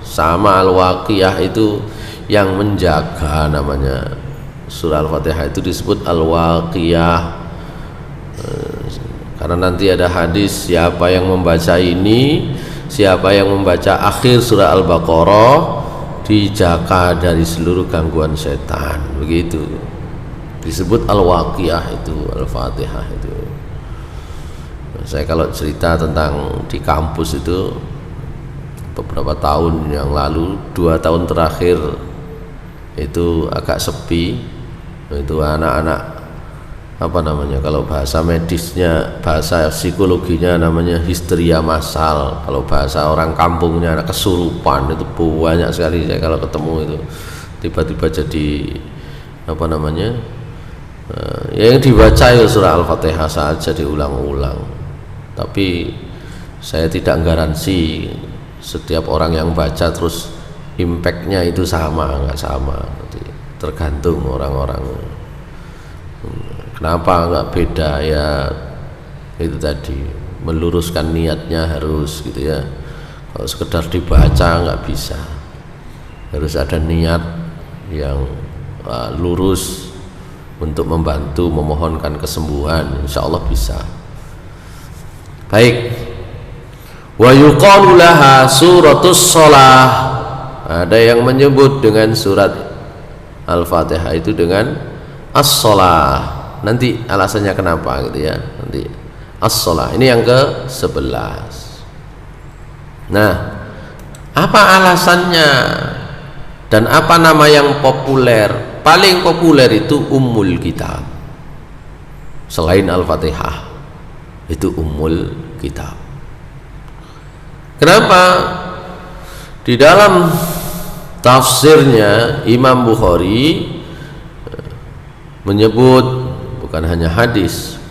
Sama Al-Waqiyah itu yang menjaga namanya. Surah Al-Fatihah itu disebut Al-Waqiyah. Karena nanti ada hadis, siapa yang membaca ini, siapa yang membaca akhir surah Al-Baqarah, dijaga dari seluruh gangguan setan. Begitu disebut Al-Waqiyah itu, Al-Fatihah itu. Saya kalau cerita tentang di kampus itu beberapa tahun yang lalu, 2 tahun terakhir itu agak sepi. Itu anak-anak apa namanya, kalau bahasa medisnya, bahasa psikologinya namanya histeria massal, kalau bahasa orang kampungnya anak kesurupan. Itu banyak sekali saya kalau ketemu itu tiba-tiba jadi apa namanya, yang dibaca ya surah Al-Fatihah saja diulang-ulang, tapi saya tidak garansi setiap orang yang baca terus impactnya itu sama, nggak sama. Jadi tergantung orang-orang. Kenapa nggak beda ya, itu tadi meluruskan niatnya harus gitu ya. Kalau sekedar dibaca nggak bisa, harus ada niat yang lurus untuk membantu memohonkan kesembuhan. Insya Allah bisa. Baik. Wa yuqalu laha suratus shalah. Ada yang menyebut dengan surat Al-Fatihah itu dengan as-shalah. Nanti alasannya kenapa gitu ya, nanti as-shalah ini yang ke-11. Nah, apa alasannya dan apa nama yang populer? Paling populer itu Ummul Kitab. Selain Al-Fatihah itu Ummul Kitab. Kenapa? Di dalam tafsirnya Imam Bukhari menyebut, bukan hanya hadis,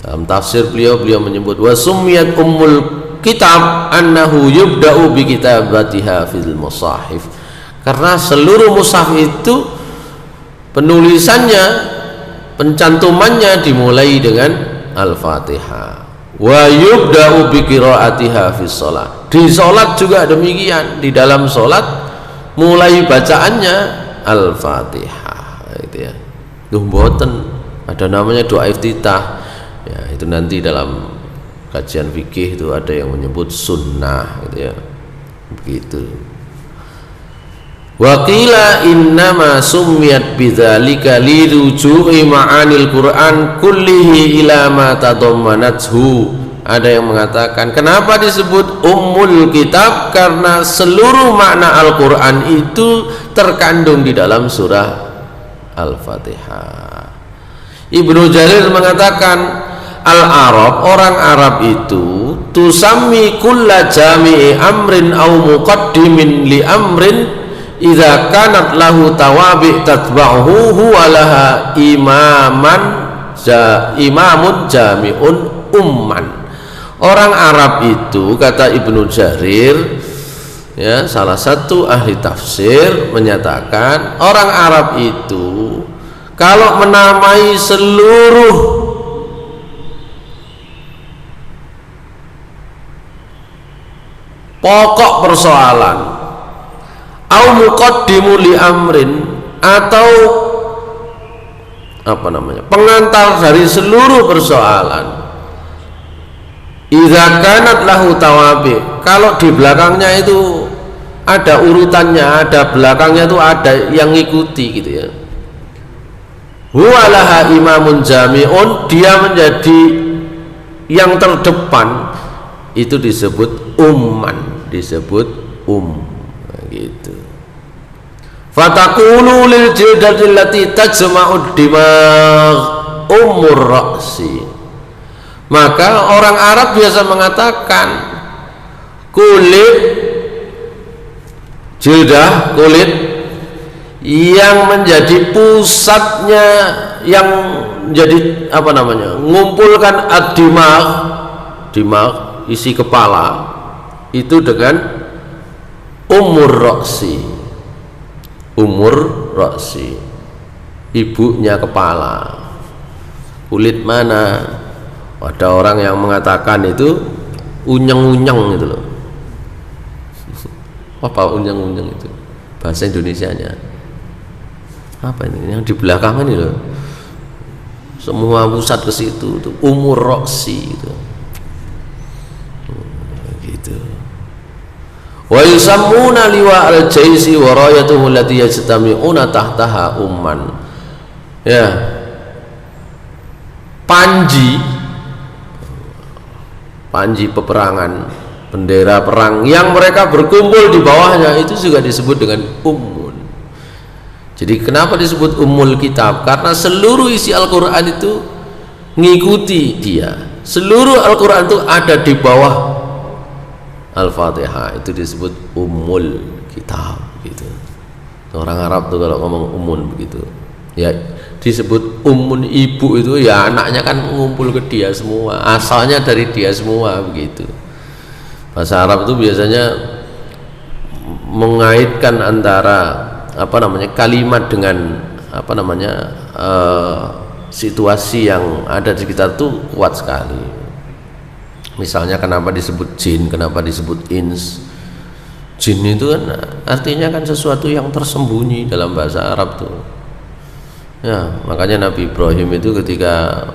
dalam tafsir beliau menyebut wa summiyat Ummul Kitab annahu yubda'u bi kitabatiha fil musahif, karena seluruh mushaf itu penulisannya, pencantumannya dimulai dengan Al-Fatihah. Wa yubda'u bi qiraatiha fi shalah. Di salat juga demikian, di dalam salat mulai bacaannya Al-Fatihah gitu ya. Duh mboten ada namanya doa iftitah. Ya, itu nanti dalam kajian fikih itu ada yang menyebut sunnah gitu ya. Begitu. Wa qila innama summiyat bidzalika liruju'i ma'anil Qur'an kullihi ila ma tadammanathu. Ada yang mengatakan kenapa disebut Ummul Kitab, karena seluruh makna Al-Qur'an itu terkandung di dalam surah Al-Fatihah. Ibnu Jarir mengatakan Al-Arab, orang Arab itu tusammi kulla jami'i amrin au muqaddimin li amrin idza kanat lahu tawabi tatba'uhu huwa laha imamun jami'un umman. Orang Arab itu, kata Ibnu Jarir ya, salah satu ahli tafsir, menyatakan orang Arab itu kalau menamai seluruh pokok persoalan au muqaddimu li amrin, atau apa namanya, pengantar dari seluruh persoalan, idza kanat lahu tawabi, kalau di belakangnya itu ada urutannya, ada belakangnya itu ada yang ngikuti gitu ya. Huwa laha imamun jami'un, dia menjadi yang terdepan, itu disebut umman, disebut gitu. Fatakulu lil jildatil lati tajma'ud dimagh umur ra'si. Maka orang Arab biasa mengatakan kulit jildah, kulit yang menjadi pusatnya, yang menjadi apa namanya, mengumpulkan ad-dimagh, dimagh isi kepala, itu dengan umur roksi, umur roksi, ibunya kepala. Kulit mana? Ada orang yang mengatakan itu unyeng-unyeng gitu loh. Apa unyeng-unyeng itu? Bahasa Indonesianya apa ini? Yang di belakang ini loh. Semua pusat ke situ, itu umur roksi itu. Gitu. Wa yusammuna liwa al-jaisi wa rayatuhu allati yajtami'una tahtaha umman. Ya. Panji, panji peperangan, bendera perang yang mereka berkumpul di bawahnya itu juga disebut dengan ummul. Jadi kenapa disebut ummul kitab? Karena seluruh isi Al-Quran itu ngikuti dia. Seluruh Al-Quran itu ada di bawah Al-Fatihah, itu disebut ummul kitab gitu. Orang Arab tuh kalau ngomong umun begitu ya, disebut umun, ibu itu ya anaknya kan ngumpul ke dia semua, asalnya dari dia semua begitu. Bahasa Arab itu biasanya mengaitkan antara kalimat dengan situasi yang ada di sekitar itu kuat sekali. Misalnya kenapa disebut jin, kenapa disebut ins. Jin itu kan artinya kan sesuatu yang tersembunyi dalam bahasa Arab tuh. Ya, makanya Nabi Ibrahim itu ketika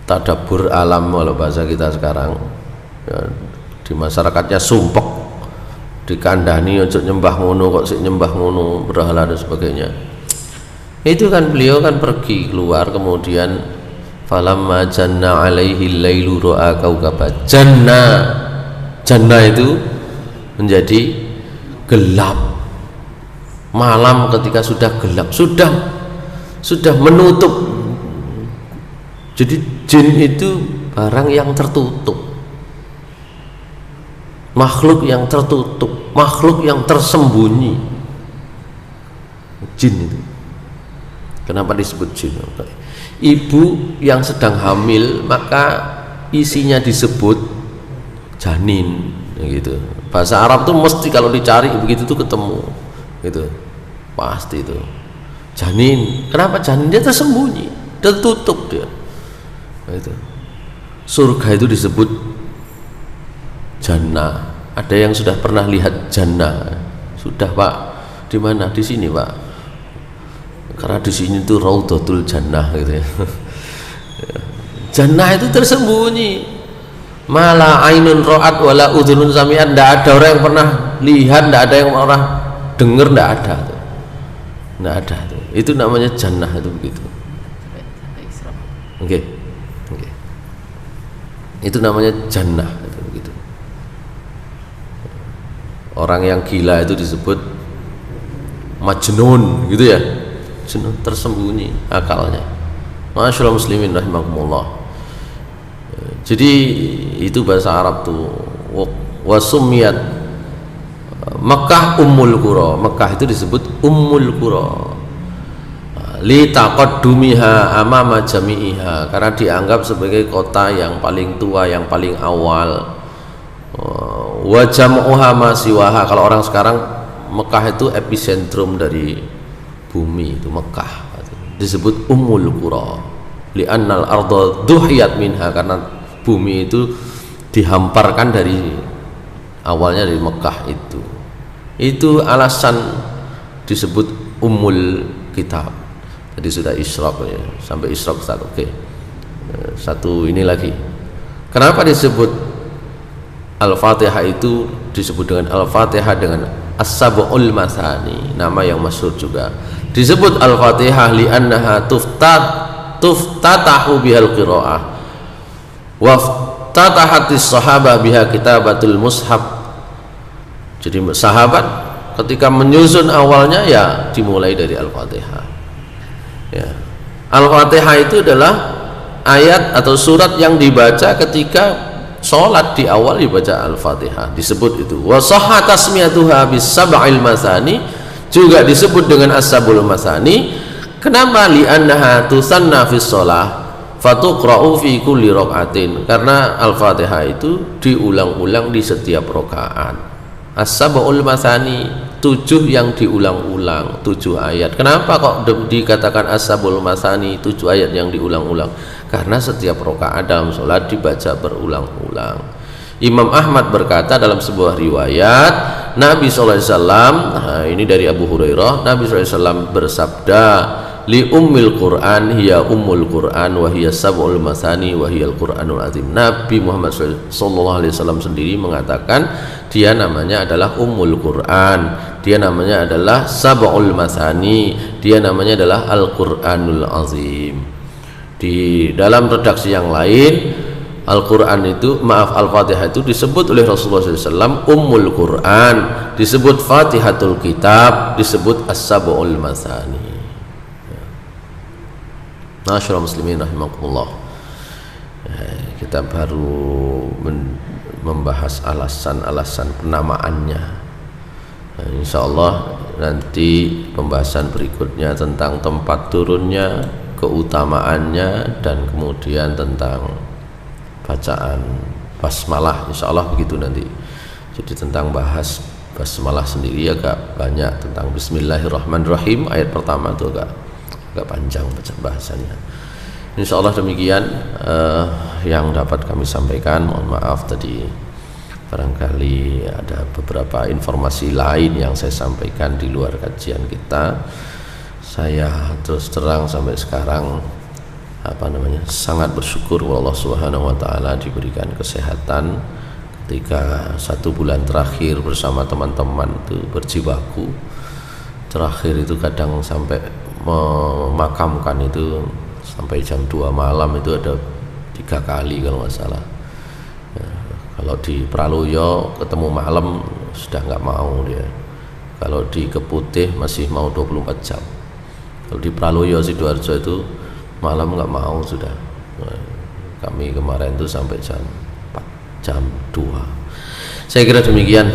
tadabbur alam, kalau bahasa kita sekarang ya, di masyarakatnya sumpek, dikandani ojo nyembah ngono, kok sik nyembah ngono, berhala dan sebagainya. Itu kan beliau kan pergi keluar, kemudian falamma janna alaihi lailu ra'a kaukaba. Janna itu menjadi gelap, malam ketika sudah gelap, sudah menutup. Jadi jin itu barang yang tertutup, makhluk yang tertutup, makhluk yang tersembunyi. Jin itu kenapa disebut jin? Ibu yang sedang hamil maka isinya disebut janin gitu. Bahasa Arab tuh mesti kalau dicari begitu tuh ketemu gitu, pasti itu janin. Kenapa janin? Dia tersembunyi, tertutup dia itu. Surga itu disebut jannah. Ada yang sudah pernah lihat jannah? Sudah Pak. Di mana? Di sini Pak. Karena di sini tuh raudhatul jannah gitu ya. Jannah itu tersembunyi. Mala ainun ra'at wala udhunun sami'at. Tidak ada orang yang pernah lihat, tidak ada yang pernah dengar, tidak ada tuh. Tidak ada tuh. Itu namanya jannah itu begitu. Oke. Itu namanya jannah itu begitu. Orang yang gila itu disebut majnun gitu ya. Tersembunyi akalnya. Masyaallah muslimin rahimakumullah. Jadi itu bahasa Arab tuh. Wasumiyat Makkah ummul qura. Makkah itu disebut ummul qura li taqaddumiha amama jami'iha, karena dianggap sebagai kota yang paling tua, yang paling awal. Wa jam'uha ma siwaha, kalau orang sekarang Mekah itu epicentrum dari bumi, itu Mekah disebut ummul qura li'annal arda duhiyat minha, karena bumi itu dihamparkan dari awalnya dari Mekah. Itu alasan disebut ummul kitab. Jadi sudah Isra ya, sampai Isra Ustaz. Oke. Satu ini lagi, kenapa disebut Al-Fatihah itu disebut dengan Al-Fatihah dengan As-Sab'ul Mathani, nama yang masyhur juga. Disebut Al-Fatihah li'annaha tuftatahu bihal qira'ah wa ftatahatis sahabah biha kitabatul mushaf. Jadi sahabat ketika menyusun awalnya ya dimulai dari Al-Fatihah ya. Al-Fatihah itu adalah ayat atau surat yang dibaca ketika sholat, di awal dibaca Al-Fatihah, disebut itu. Wa sahha tasmiyatuha bis sab'il mathani, juga disebut dengan as-sab'ul mathani. Kenapa? Li'annaha tusanna fis shalah fatuqra'u fi kulli raq'atin, karena Al-Fatihah itu diulang-ulang di setiap rakaat. As-sab'ul mathani, 7 yang diulang-ulang, 7 ayat. Kenapa kok dikatakan as-sab'ul mathani, 7 ayat yang diulang-ulang? Karena setiap rakaat dalam sholat dibaca berulang-ulang. Imam Ahmad berkata dalam sebuah riwayat, Nabi SAW, ini dari Abu Hurairah, Nabi SAW bersabda, li ummil Quran hiya ummul Quran wa hiya sab'ul mathani wa hiya al-Quranul azim. Nabi Muhammad SAW sendiri mengatakan dia namanya adalah ummul Quran, dia namanya adalah sab'ul mathani, dia namanya adalah al-Quranul azim. Di dalam redaksi yang lain, Al-Quran itu, Al-Fatihah itu disebut oleh Rasulullah SAW Ummul Quran, disebut Fatihatul Kitab, disebut As-Sab'ul Mathani. Masyaallah muslimin rahimakumullah. Kita baru membahas alasan-alasan penamaannya. Insyaallah nanti pembahasan berikutnya tentang tempat turunnya, keutamaannya, dan kemudian tentang bacaan basmalah, insyaallah begitu nanti. Jadi tentang bahas basmalah sendiri agak banyak, tentang Bismillahirrahmanirrahim ayat pertama itu agak panjang bahasannya. Insyaallah demikian yang dapat kami sampaikan. Mohon maaf tadi barangkali ada beberapa informasi lain yang saya sampaikan di luar kajian kita. Saya terus terang sampai sekarang sangat bersyukur Allah Subhanahu wa taala diberikan kesehatan ketika 1 bulan terakhir bersama teman-teman itu berjibaku. Terakhir itu kadang sampai memakamkan itu sampai jam 2 malam itu ada 3 kali kalau nggak salah. Kalau di Praloyo ketemu malam sudah nggak mau dia. Kalau di Keputih masih mau 24 jam. Kalau di Praloyo Sidoarjo itu malam nggak mau sudah. Kami kemarin itu sampai jam 4, jam 2. Saya kira demikian.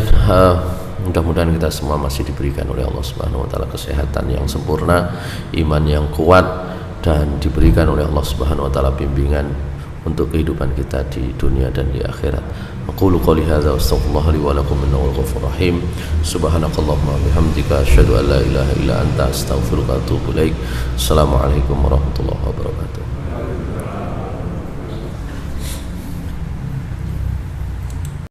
Mudah-mudahan kita semua masih diberikan oleh Allah Subhanahu wa taala kesehatan yang sempurna, iman yang kuat, dan diberikan oleh Allah Subhanahu wa taala bimbingan untuk kehidupan kita di dunia dan di akhirat. Aqulu qouli hadza wa astaghfirullah li wa lakum innahu ghafurur rahim. Subhanakallahumma bihamdika asyhadu an la ilaha illa anta astaghfiruka wa atubu ilaik. Assalamualaikum warahmatullahi wabarakatuh.